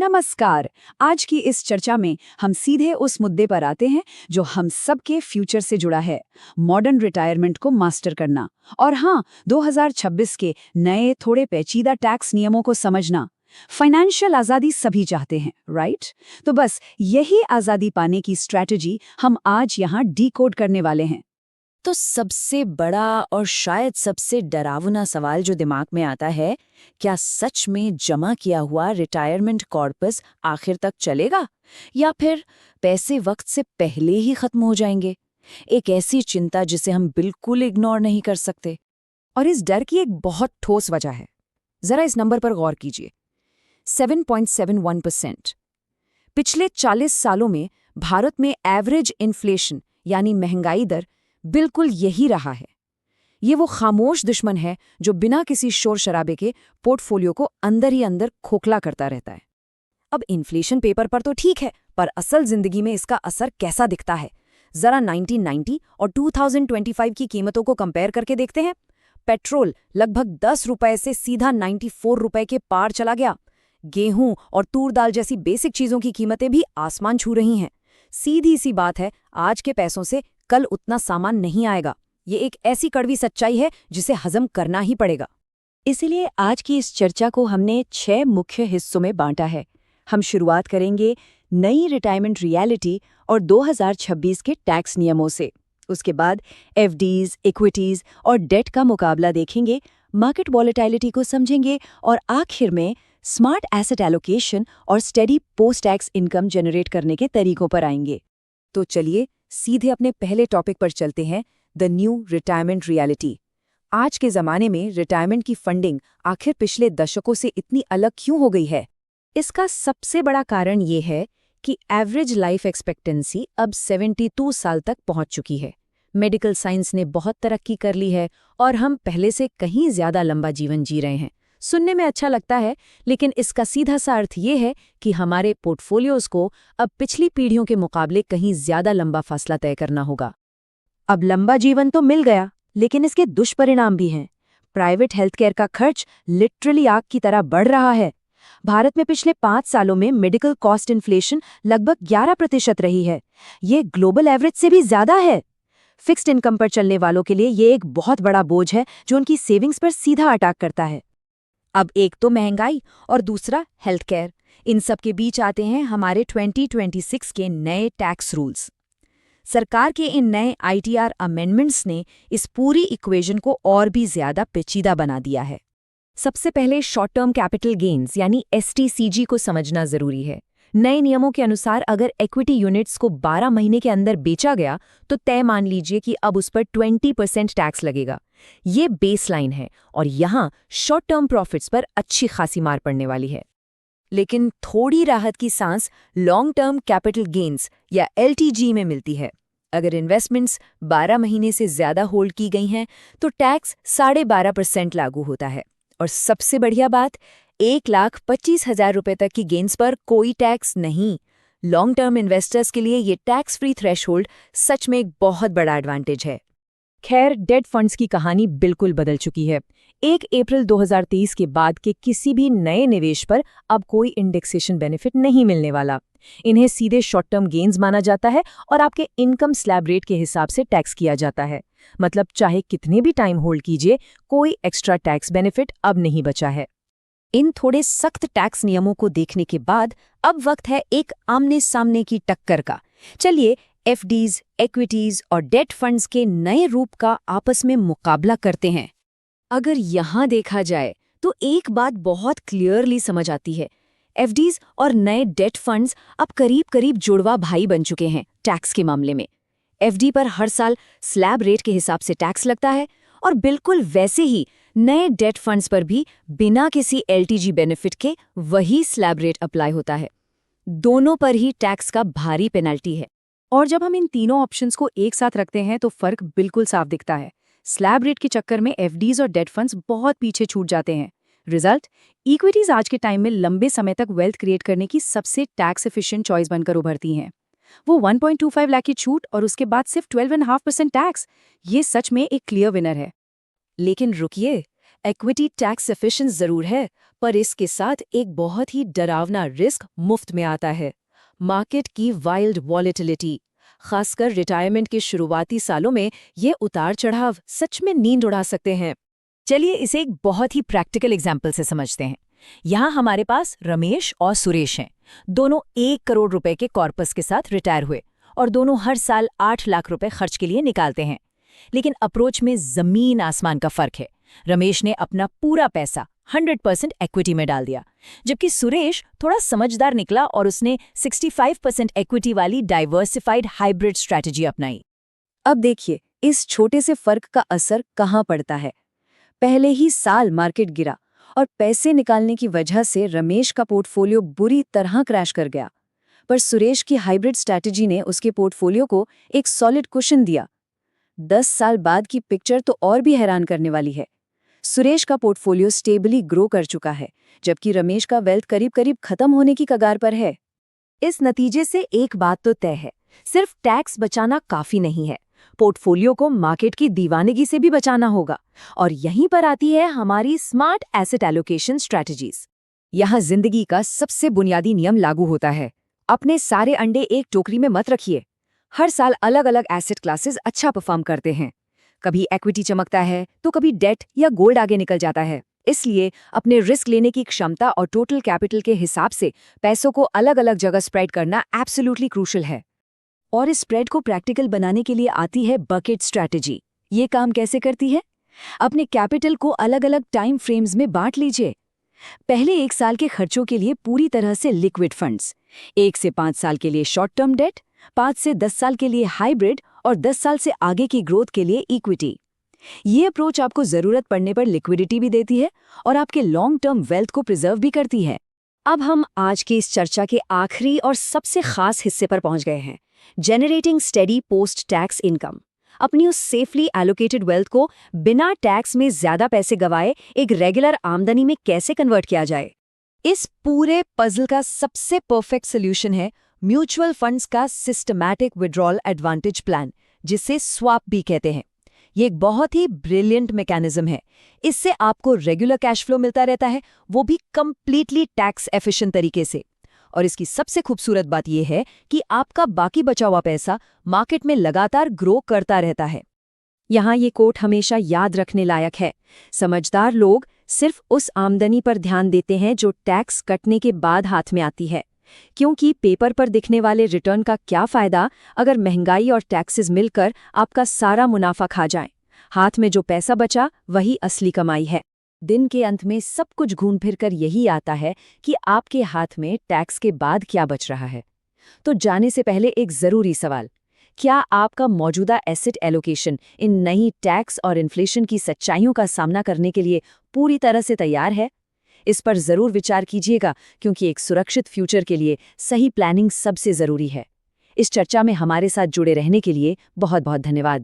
नमस्कार। आज की इस चर्चा में हम सीधे उस मुद्दे पर आते हैं जो हम सबके फ्यूचर से जुड़ा है, मॉडर्न रिटायरमेंट को मास्टर करना। और हाँ, 2026 के नए थोड़े पेचीदा टैक्स नियमों को समझना। फाइनेंशियल आज़ादी सभी चाहते हैं, राइट? तो बस यही आज़ादी पाने की स्ट्रैटेजी हम आज यहाँ डीकोड करने वाले हैं। तो सबसे बड़ा और शायद सबसे डरावना सवाल जो दिमाग में आता है, क्या सच में जमा किया हुआ रिटायरमेंट कॉर्पस आखिर तक चलेगा या फिर पैसे वक्त से पहले ही खत्म हो जाएंगे? एक ऐसी चिंता जिसे हम बिल्कुल इग्नोर नहीं कर सकते। और इस डर की एक बहुत ठोस वजह है। जरा इस नंबर पर गौर कीजिए, 7.71%। पिछले 40 सालों में भारत में एवरेज इन्फ्लेशन यानी महंगाई दर बिल्कुल यही रहा है। ये वो खामोश दुश्मन है जो बिना किसी शोर शराबे के पोर्टफोलियो को अंदर ही अंदर खोखला करता रहता है। अब इन्फ्लेशन पेपर पर तो ठीक है, पर असल जिंदगी में इसका असर कैसा दिखता है? जरा 1990 और 2025 की कीमतों को कंपेयर करके देखते हैं। पेट्रोल लगभग 10 रुपए से सीधा 94 रुपए के पार चला गया। गेहूं और तूर दाल जैसी बेसिक चीजों की कीमतें भी आसमान छू रही हैं। सीधी सी बात है, आज के पैसों से कल उतना सामान नहीं आएगा। ये एक ऐसी कड़वी सच्चाई है जिसे हजम करना ही पड़ेगा। इसीलिए आज की इस चर्चा को हमने 6 मुख्य हिस्सों में बांटा है। हम शुरुआत करेंगे नई रिटायरमेंट रियलिटी और 2026 के टैक्स नियमों से। उसके बाद एफडीज, इक्विटीज और डेट का मुकाबला देखेंगे, मार्केट वॉलेटिलिटी को समझेंगे और आखिर में स्मार्ट एसेट एलोकेशन और steady post tax income generate करने के तरीकों पर आएंगे। तो चलिए सीधे अपने पहले टॉपिक पर चलते हैं, द न्यू रिटायरमेंट रियलिटी। आज के ज़माने में रिटायरमेंट की फंडिंग आखिर पिछले दशकों से इतनी अलग क्यों हो गई है? इसका सबसे बड़ा कारण ये है कि एवरेज लाइफ एक्सपेक्टेंसी अब 72 साल तक पहुंच चुकी है। मेडिकल साइंस ने बहुत तरक्की कर ली है और हम पहले से कहीं ज़्यादा लंबा जीवन जी रहे हैं। सुनने में अच्छा लगता है, लेकिन इसका सीधा सा अर्थ ये है कि हमारे पोर्टफोलियोज को अब पिछली पीढ़ियों के मुकाबले कहीं ज्यादा लंबा फासला तय करना होगा। अब लंबा जीवन तो मिल गया, लेकिन इसके दुष्परिणाम भी हैं। प्राइवेट हेल्थ केयर का खर्च लिटरली आग की तरह बढ़ रहा है। भारत में पिछले 5 सालों में मेडिकल कॉस्ट इन्फ्लेशन लगभग 11% रही है। ये ग्लोबल एवरेज से भी ज्यादा है। फिक्स्ड इनकम पर चलने वालों के लिए ये एक बहुत बड़ा बोझ है जो उनकी सेविंग्स पर सीधा अटैक करता है। अब एक तो महंगाई और दूसरा हेल्थ केयर। इन सब के बीच आते हैं हमारे 2026 के नए टैक्स रूल्स। सरकार के इन नए आईटीआर अमेंडमेंट्स ने इस पूरी इक्वेशन को और भी ज्यादा पेचीदा बना दिया है। सबसे पहले शॉर्ट टर्म कैपिटल गेन्स यानी एसटीसीजी को समझना जरूरी है। नए नियमों के अनुसार अगर इक्विटी यूनिट्स को 12 महीने के अंदर बेचा गया तो तय मान लीजिए कि अब उस पर 20% टैक्स लगेगा। ये बेसलाइन है और यहाँ शॉर्ट टर्म प्रॉफिट्स पर अच्छी खासी मार पड़ने वाली है। लेकिन थोड़ी राहत की सांस लॉन्ग टर्म कैपिटल गेन्स या एलटीजी में मिलती है। अगर इन्वेस्टमेंट्स 12 महीने से ज्यादा होल्ड की गई हैं तो टैक्स 12.5% लागू होता है। और सबसे बढ़िया बात, 1,25,000 रुपए तक की गेन्स पर कोई टैक्स नहीं। लॉन्ग टर्म इन्वेस्टर्स के लिए ये टैक्स फ्री थ्रेशोल्ड सच में एक बहुत बड़ा एडवांटेज है। खैर, डेट फंड्स की कहानी बिल्कुल बदल चुकी है। 1 अप्रैल 2023 के बाद के किसी भी नए निवेश पर अब कोई इंडेक्सेशन बेनिफिट नहीं मिलने वाला। इन्हें सीधे शॉर्ट टर्म गेन्स माना जाता है और आपके इनकम स्लैब रेट के हिसाब से टैक्स किया जाता है। मतलब चाहे कितने भी टाइम होल्ड कीजिए, कोई एक्स्ट्रा टैक्स बेनिफिट अब नहीं बचा है। इन थोड़े सख्त टैक्स नियमों को देखने के बाद अब वक्त है एक आमने सामने की टक्कर का। चलिए एफडीज, इक्विटीज और डेट फंड्स के नए रूप का आपस में मुकाबला करते हैं। अगर यहाँ देखा जाए तो एक बात बहुत क्लियरली समझ आती है। एफडीज और नए डेट फंड्स अब करीब करीब जुड़वा भाई बन चुके हैं टैक्स के मामले में। एफडी पर हर साल स्लैब रेट के हिसाब से टैक्स लगता है और बिल्कुल वैसे ही नए डेट फंड्स पर भी बिना किसी एलटीजी बेनिफिट के वही स्लैब रेट अप्लाई होता है। दोनों पर ही टैक्स का भारी पेनल्टी है। और जब हम इन तीनों ऑप्शंस को एक साथ रखते हैं तो फर्क बिल्कुल साफ दिखता है। स्लैब रेट के चक्कर में एफडीज और डेट फंड्स बहुत पीछे छूट जाते हैं। रिजल्ट, इक्विटीज आज के टाइम में लंबे समय तक वेल्थ क्रिएट करने की सबसे टैक्स एफिशिएंट चॉइस बनकर उभरती हैं। वो 1.25 लाख की छूट और उसके बाद सिर्फ 12.5% टैक्स, ये सच में एक क्लियर विनर है। लेकिन रुकिए, इक्विटी टैक्स एफिशिएंट जरूर है, पर इसके साथ एक बहुत ही डरावना रिस्क मुफ्त में आता है, मार्केट की वाइल्ड वॉलेटिलिटी। खासकर रिटायरमेंट के शुरुआती सालों में ये उतार चढ़ाव सच में नींद उड़ा सकते हैं। चलिए इसे एक बहुत ही प्रैक्टिकल एग्जाम्पल से समझते हैं। यहाँ हमारे पास रमेश और सुरेश हैं। दोनों 1 करोड़ रुपए के कॉर्पस के साथ रिटायर हुए और दोनों हर साल 8 लाख रुपए खर्च के लिए निकालते हैं। लेकिन अप्रोच में जमीन आसमान का फर्क है। रमेश ने अपना पूरा पैसा 100% इक्विटी में डाल दिया, जबकि सुरेश थोड़ा समझदार निकला और उसने 65% इक्विटी वाली डाइवर्सिफाइड हाइब्रिड स्ट्रैटेजी अपनाई। अब देखिए इस छोटे से फर्क का असर कहाँ पड़ता है। पहले ही साल मार्केट गिरा और पैसे निकालने की वजह से रमेश का पोर्टफोलियो बुरी तरह क्रैश कर गया, पर सुरेश की हाइब्रिड स्ट्रैटेजी ने उसके पोर्टफोलियो को एक सॉलिड कुशन दिया। 10 साल बाद की पिक्चर तो और भी हैरान करने वाली है। सुरेश का पोर्टफोलियो स्टेबली ग्रो कर चुका है, जबकि रमेश का वेल्थ करीब-करीब खत्म होने की कगार पर है। इस नतीजे से एक बात तो तय है, सिर्फ टैक्स बचाना काफी नहीं है, पोर्टफोलियो को मार्केट की दीवानगी से भी बचाना होगा। और यहीं पर आती है हमारी स्मार्ट एसेट एलोकेशन स्ट्रैटेजीज। यहाँ जिंदगी का सबसे बुनियादी नियम लागू होता है। अपने सारे अंडे एक टोकरी में मत रखिए। हर साल अलग अलग एसेट क्लासेस अच्छा परफॉर्म करते हैं। कभी इक्विटी चमकता है तो कभी डेट या गोल्ड आगे निकल जाता है। इसलिए अपने रिस्क लेने की क्षमता और टोटल कैपिटल के हिसाब से पैसों को अलग अलग जगह स्प्रेड करना एब्सोल्युटली क्रूशियल है। और इस स्प्रेड को प्रैक्टिकल बनाने के लिए आती है बकेट स्ट्रैटेजी। ये काम कैसे करती है? अपने कैपिटल को अलग अलग टाइम फ्रेम्स में बांट लीजिए। पहले 1 साल के खर्चों के लिए पूरी तरह से लिक्विड फंड्स, 1 से 5 साल के लिए शॉर्ट टर्म डेट, 5 से 10 साल के लिए हाइब्रिड और 10 साल से आगे की ग्रोथ के लिए इक्विटी। ये अप्रोच आपको जरूरत पड़ने पर लिक्विडिटी भी देती है और आपके लॉन्ग टर्म वेल्थ को प्रिजर्व भी करती है। अब हम आज की इस चर्चा के आखिरी और सबसे खास हिस्से पर पहुंच गए हैं, generating steady post tax income. अपनी उस सेफली एलोकेटेड वेल्थ को बिना टैक्स में ज्यादा पैसे गवाए एक रेगुलर आमदनी में कैसे कन्वर्ट किया जाए। इस पूरे पजल का सबसे परफेक्ट सोल्यूशन है म्यूचुअल फंड्स का सिस्टमैटिक विड्रॉल एडवांटेज प्लान, जिसे स्वैप भी कहते हैं। ये एक बहुत ही ब्रिलियंट मैकेनिज्म है। इससे आपको रेगुलर कैश फ्लो मिलता रहता है, वो भी कंप्लीटली टैक्स एफिशिएंट तरीके से। और इसकी सबसे खूबसूरत बात यह है कि आपका बाकी बचा हुआ पैसा मार्केट में लगातार ग्रो करता रहता है। यहाँ ये कोट हमेशा याद रखने लायक है, समझदार लोग सिर्फ उस आमदनी पर ध्यान देते हैं जो टैक्स कटने के बाद हाथ में आती है, क्योंकि पेपर पर दिखने वाले रिटर्न का क्या फायदा अगर महंगाई और टैक्सेस मिलकर आपका सारा मुनाफा खा जाएं। हाथ में जो पैसा बचा वही असली कमाई है। दिन के अंत में सब कुछ घूम फिर कर यही आता है कि आपके हाथ में टैक्स के बाद क्या बच रहा है। तो जाने से पहले एक जरूरी सवाल, क्या आपका मौजूदा एसेट एलोकेशन इन नई टैक्स और इन्फ्लेशन की सच्चाइयों का सामना करने के लिए पूरी तरह से तैयार है? इस पर जरूर विचार कीजिएगा, क्योंकि एक सुरक्षित फ्यूचर के लिए सही प्लानिंग सबसे जरूरी है। इस चर्चा में हमारे साथ जुड़े रहने के लिए बहुत बहुत धन्यवाद।